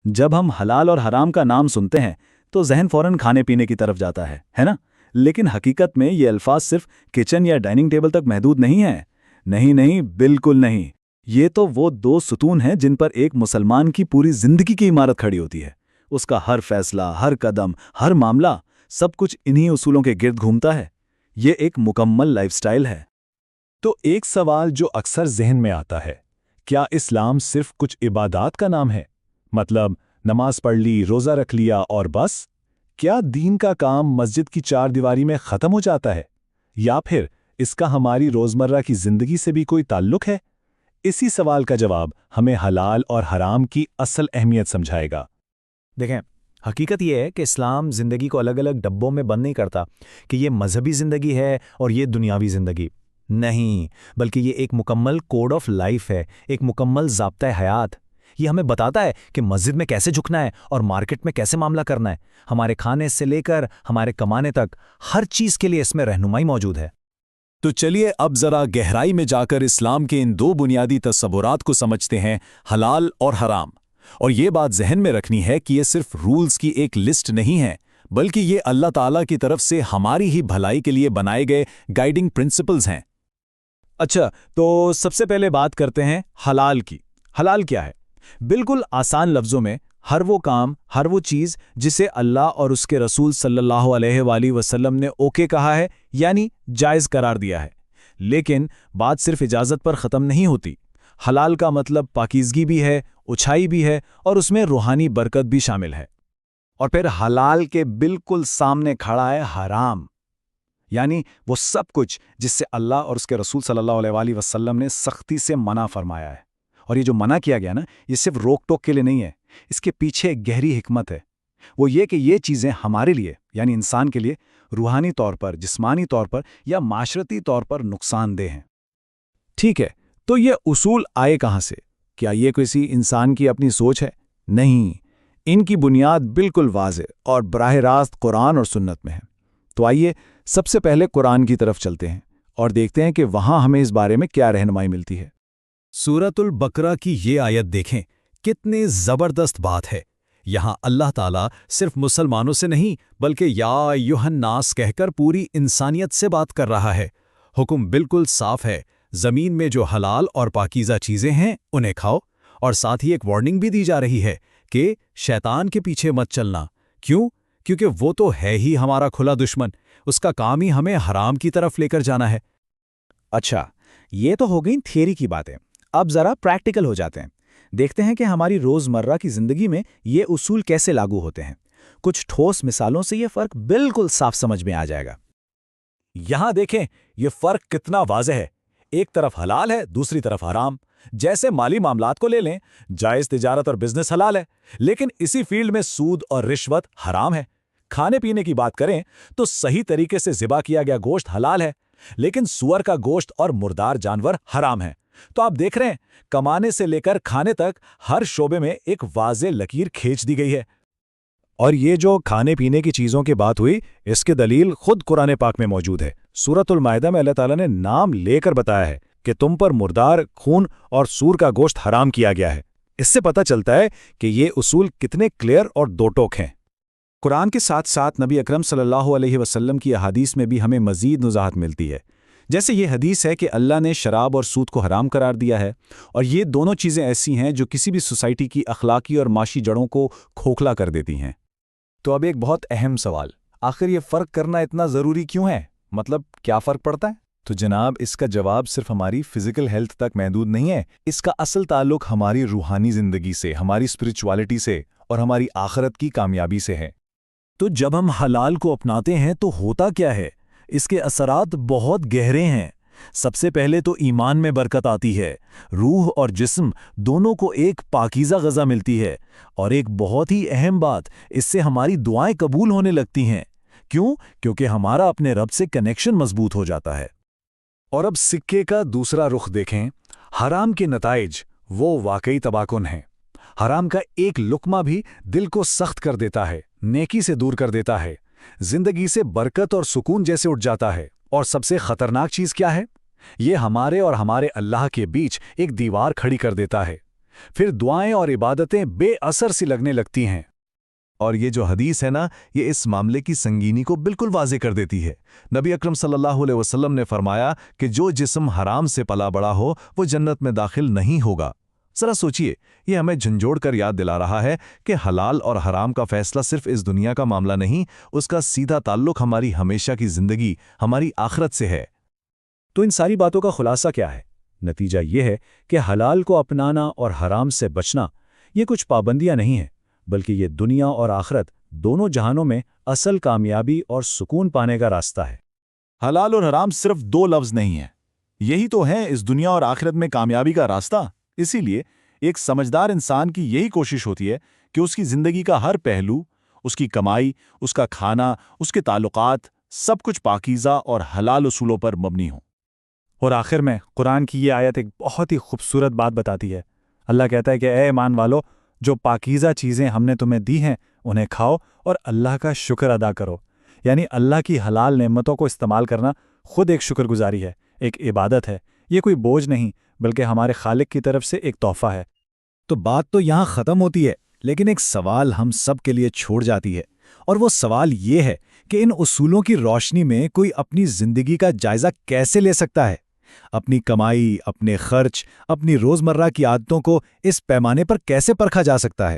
جب ہم حلال اور حرام کا نام سنتے ہیں تو ذہن فوراً کھانے پینے کی طرف جاتا ہے نا؟ لیکن حقیقت میں یہ الفاظ صرف کچن یا ڈائننگ ٹیبل تک محدود نہیں ہیں۔ نہیں نہیں، بالکل نہیں۔ یہ تو وہ دو ستون ہیں جن پر ایک مسلمان کی پوری زندگی کی عمارت کھڑی ہوتی ہے۔ اس کا ہر فیصلہ، ہر قدم، ہر معاملہ، سب کچھ انہی اصولوں کے گرد گھومتا ہے۔ یہ ایک مکمل لائف سٹائل ہے۔ تو ایک سوال جو اکثر ذہن میں آتا ہے، کیا اسلام صرف کچھ عبادات کا نام ہے؟ مطلب نماز پڑھ لی، روزہ رکھ لیا اور بس؟ کیا دین کا کام مسجد کی چار دیواری میں ختم ہو جاتا ہے؟ یا پھر اس کا ہماری روزمرہ کی زندگی سے بھی کوئی تعلق ہے؟ اسی سوال کا جواب ہمیں حلال اور حرام کی اصل اہمیت سمجھائے گا۔ دیکھیں، حقیقت یہ ہے کہ اسلام زندگی کو الگ الگ ڈبوں میں بند نہیں کرتا کہ یہ مذہبی زندگی ہے اور یہ دنیاوی زندگی نہیں، بلکہ یہ ایک مکمل کوڈ آف لائف ہے، ایک مکمل ضابطۂ حیات۔ یہ ہمیں بتاتا ہے کہ مسجد میں کیسے جھکنا ہے اور مارکیٹ میں کیسے معاملہ کرنا ہے۔ ہمارے کھانے سے لے کر ہمارے کمانے تک ہر چیز کے لیے اس میں رہنمائی موجود ہے۔ تو چلیے اب ذرا گہرائی میں جا کر اسلام کے ان دو بنیادی تصورات کو سمجھتے ہیں، حلال اور حرام۔ اور یہ بات ذہن میں رکھنی ہے کہ یہ صرف رولز کی ایک لسٹ نہیں ہے، بلکہ یہ اللہ تعالیٰ کی طرف سے ہماری ہی بھلائی کے لیے بنائے گئے گائیڈنگ پرنسپلز ہیں۔ اچھا، تو سب سے پہلے بات کرتے ہیں حلال کی۔ حلال کیا ہے؟ بالکل آسان لفظوں میں ہر وہ کام، ہر وہ چیز جسے اللہ اور اس کے رسول صلی اللہ علیہ وآلہ وسلم نے اوکے کہا ہے، یعنی جائز قرار دیا ہے۔ لیکن بات صرف اجازت پر ختم نہیں ہوتی۔ حلال کا مطلب پاکیزگی بھی ہے، اچھائی بھی ہے، اور اس میں روحانی برکت بھی شامل ہے۔ اور پھر حلال کے بالکل سامنے کھڑا ہے حرام، یعنی وہ سب کچھ جس سے اللہ اور اس کے رسول صلی اللہ علیہ وآلہ وسلم نے سختی سے منع فرمایا ہے۔ اور یہ جو منع کیا گیا نا، یہ صرف روک ٹوک کے لیے نہیں ہے، اس کے پیچھے ایک گہری حکمت ہے۔ وہ یہ کہ یہ چیزیں ہمارے لیے، یعنی انسان کے لیے، روحانی طور پر، جسمانی طور پر یا معاشرتی طور پر نقصان دہ ہیں۔ ٹھیک ہے، تو یہ اصول آئے کہاں سے؟ کیا یہ کسی انسان کی اپنی سوچ ہے؟ نہیں، ان کی بنیاد بالکل واضح اور براہ راست قرآن اور سنت میں ہے۔ تو آئیے سب سے پہلے قرآن کی طرف چلتے ہیں اور دیکھتے ہیں کہ وہاں ہمیں اس بارے میں کیا رہنمائی ملتی ہے۔ سورۃ البقرہ کی یہ آیت دیکھیں، کتنی زبردست بات ہے۔ یہاں اللہ تعالیٰ صرف مسلمانوں سے نہیں بلکہ یا ایھا الناس کہہ کر پوری انسانیت سے بات کر رہا ہے۔ حکم بالکل صاف ہے، زمین میں جو حلال اور پاکیزہ چیزیں ہیں انہیں کھاؤ، اور ساتھ ہی ایک وارننگ بھی دی جا رہی ہے کہ شیطان کے پیچھے مت چلنا۔ کیوں؟ کیونکہ وہ تو ہے ہی ہمارا کھلا دشمن، اس کا کام ہی ہمیں حرام کی طرف لے کر جانا ہے۔ اچھا، یہ تو ہو گئی تھیوری کی باتیں۔ اب ذرا پریکٹیکل ہو جاتے ہیں، دیکھتے ہیں کہ ہماری روزمرہ کی زندگی میں یہ اصول کیسے لاگو ہوتے ہیں۔ کچھ ٹھوس مثالوں سے یہ فرق بالکل صاف سمجھ میں آ جائے گا۔ یہاں دیکھیں یہ فرق کتنا واضح ہے۔ ایک طرف حلال ہے، دوسری طرف حرام۔ جیسے مالی معاملات کو لے لیں، جائز تجارت اور بزنس حلال ہے، لیکن اسی فیلڈ میں سود اور رشوت حرام ہے۔ کھانے پینے کی بات کریں تو صحیح طریقے سے ذبح کیا گیا گوشت حلال ہے، لیکن سور کا گوشت اور مردار جانور حرام ہے۔ تو آپ دیکھ رہے ہیں، کمانے سے لے کر کھانے تک ہر شعبے میں ایک واضح لکیر کھینچ دی گئی ہے۔ اور یہ جو کھانے پینے کی چیزوں کی بات ہوئی، اس کی دلیل خود قرآن پاک میں موجود ہے۔ سورۃ المائدہ میں اللہ تعالیٰ نے نام لے کر بتایا ہے کہ تم پر مردار، خون اور سور کا گوشت حرام کیا گیا ہے۔ اس سے پتہ چلتا ہے کہ یہ اصول کتنے کلیئر اور دو ٹوک ہیں۔ قرآن کے ساتھ ساتھ نبی اکرم صلی اللہ علیہ وسلم کی احادیث میں بھی ہمیں مزید وضاحت ملتی ہے۔ جیسے یہ حدیث ہے کہ اللہ نے شراب اور سود کو حرام قرار دیا ہے، اور یہ دونوں چیزیں ایسی ہیں جو کسی بھی سوسائٹی کی اخلاقی اور معاشی جڑوں کو کھوکھلا کر دیتی ہیں۔ تو اب ایک بہت اہم سوال، آخر یہ فرق کرنا اتنا ضروری کیوں ہے؟ مطلب کیا فرق پڑتا ہے؟ تو جناب، اس کا جواب صرف ہماری فزیکل ہیلتھ تک محدود نہیں ہے۔ اس کا اصل تعلق ہماری روحانی زندگی سے، ہماری اسپرچوالٹی سے اور ہماری آخرت کی کامیابی سے ہے۔ تو جب ہم حلال کو اپناتے ہیں تو ہوتا کیا ہے؟ اس کے اثرات بہت گہرے ہیں۔ سب سے پہلے تو ایمان میں برکت آتی ہے، روح اور جسم دونوں کو ایک پاکیزہ غذا ملتی ہے، اور ایک بہت ہی اہم بات، اس سے ہماری دعائیں قبول ہونے لگتی ہیں۔ کیوں؟ کیونکہ ہمارا اپنے رب سے کنیکشن مضبوط ہو جاتا ہے۔ اور اب سکے کا دوسرا رخ دیکھیں، حرام کے نتائج وہ واقعی تباہ کن ہیں۔ حرام کا ایک لقمہ بھی دل کو سخت کر دیتا ہے، نیکی سے دور کر دیتا ہے، زندگی سے برکت اور سکون جیسے اٹھ جاتا ہے۔ اور سب سے خطرناک چیز کیا ہے؟ یہ ہمارے اور ہمارے اللہ کے بیچ ایک دیوار کھڑی کر دیتا ہے۔ پھر دعائیں اور عبادتیں بے اثر سی لگنے لگتی ہیں۔ اور یہ جو حدیث ہے نا، یہ اس معاملے کی سنگینی کو بالکل واضح کر دیتی ہے۔ نبی اکرم صلی اللہ علیہ وسلم نے فرمایا کہ جو جسم حرام سے پلا بڑا ہو وہ جنت میں داخل نہیں ہوگا۔ ذرا سوچئے، یہ ہمیں جھنجھوڑ کر یاد دلا رہا ہے کہ حلال اور حرام کا فیصلہ صرف اس دنیا کا معاملہ نہیں، اس کا سیدھا تعلق ہماری ہمیشہ کی زندگی، ہماری آخرت سے ہے۔ تو ان ساری باتوں کا خلاصہ کیا ہے؟ نتیجہ یہ ہے کہ حلال کو اپنانا اور حرام سے بچنا یہ کچھ پابندیاں نہیں ہیں، بلکہ یہ دنیا اور آخرت دونوں جہانوں میں اصل کامیابی اور سکون پانے کا راستہ ہے۔ حلال اور حرام صرف دو لفظ نہیں ہیں، یہی تو ہیں اس دنیا اور آخرت میں کامیابی کا راستہ۔ اسی لیے ایک سمجھدار انسان کی یہی کوشش ہوتی ہے کہ اس کی زندگی کا ہر پہلو، اس کی کمائی، اس کا کھانا، اس کے تعلقات، سب کچھ پاکیزہ اور حلال اصولوں پر مبنی ہوں۔ اور آخر میں قرآن کی یہ آیت ایک بہت ہی خوبصورت بات بتاتی ہے۔ اللہ کہتا ہے کہ اے ایمان والو، جو پاکیزہ چیزیں ہم نے تمہیں دی ہیں انہیں کھاؤ اور اللہ کا شکر ادا کرو۔ یعنی اللہ کی حلال نعمتوں کو استعمال کرنا خود ایک شکر گزاری ہے، ایک عبادت ہے۔ یہ کوئی بوجھ نہیں بلکہ ہمارے خالق کی طرف سے ایک تحفہ ہے۔ تو بات تو یہاں ختم ہوتی ہے، لیکن ایک سوال ہم سب کے لیے چھوڑ جاتی ہے، اور وہ سوال یہ ہے کہ ان اصولوں کی روشنی میں کوئی اپنی زندگی کا جائزہ کیسے لے سکتا ہے؟ اپنی کمائی، اپنے خرچ، اپنی روزمرہ کی عادتوں کو اس پیمانے پر کیسے پرکھا جا سکتا ہے؟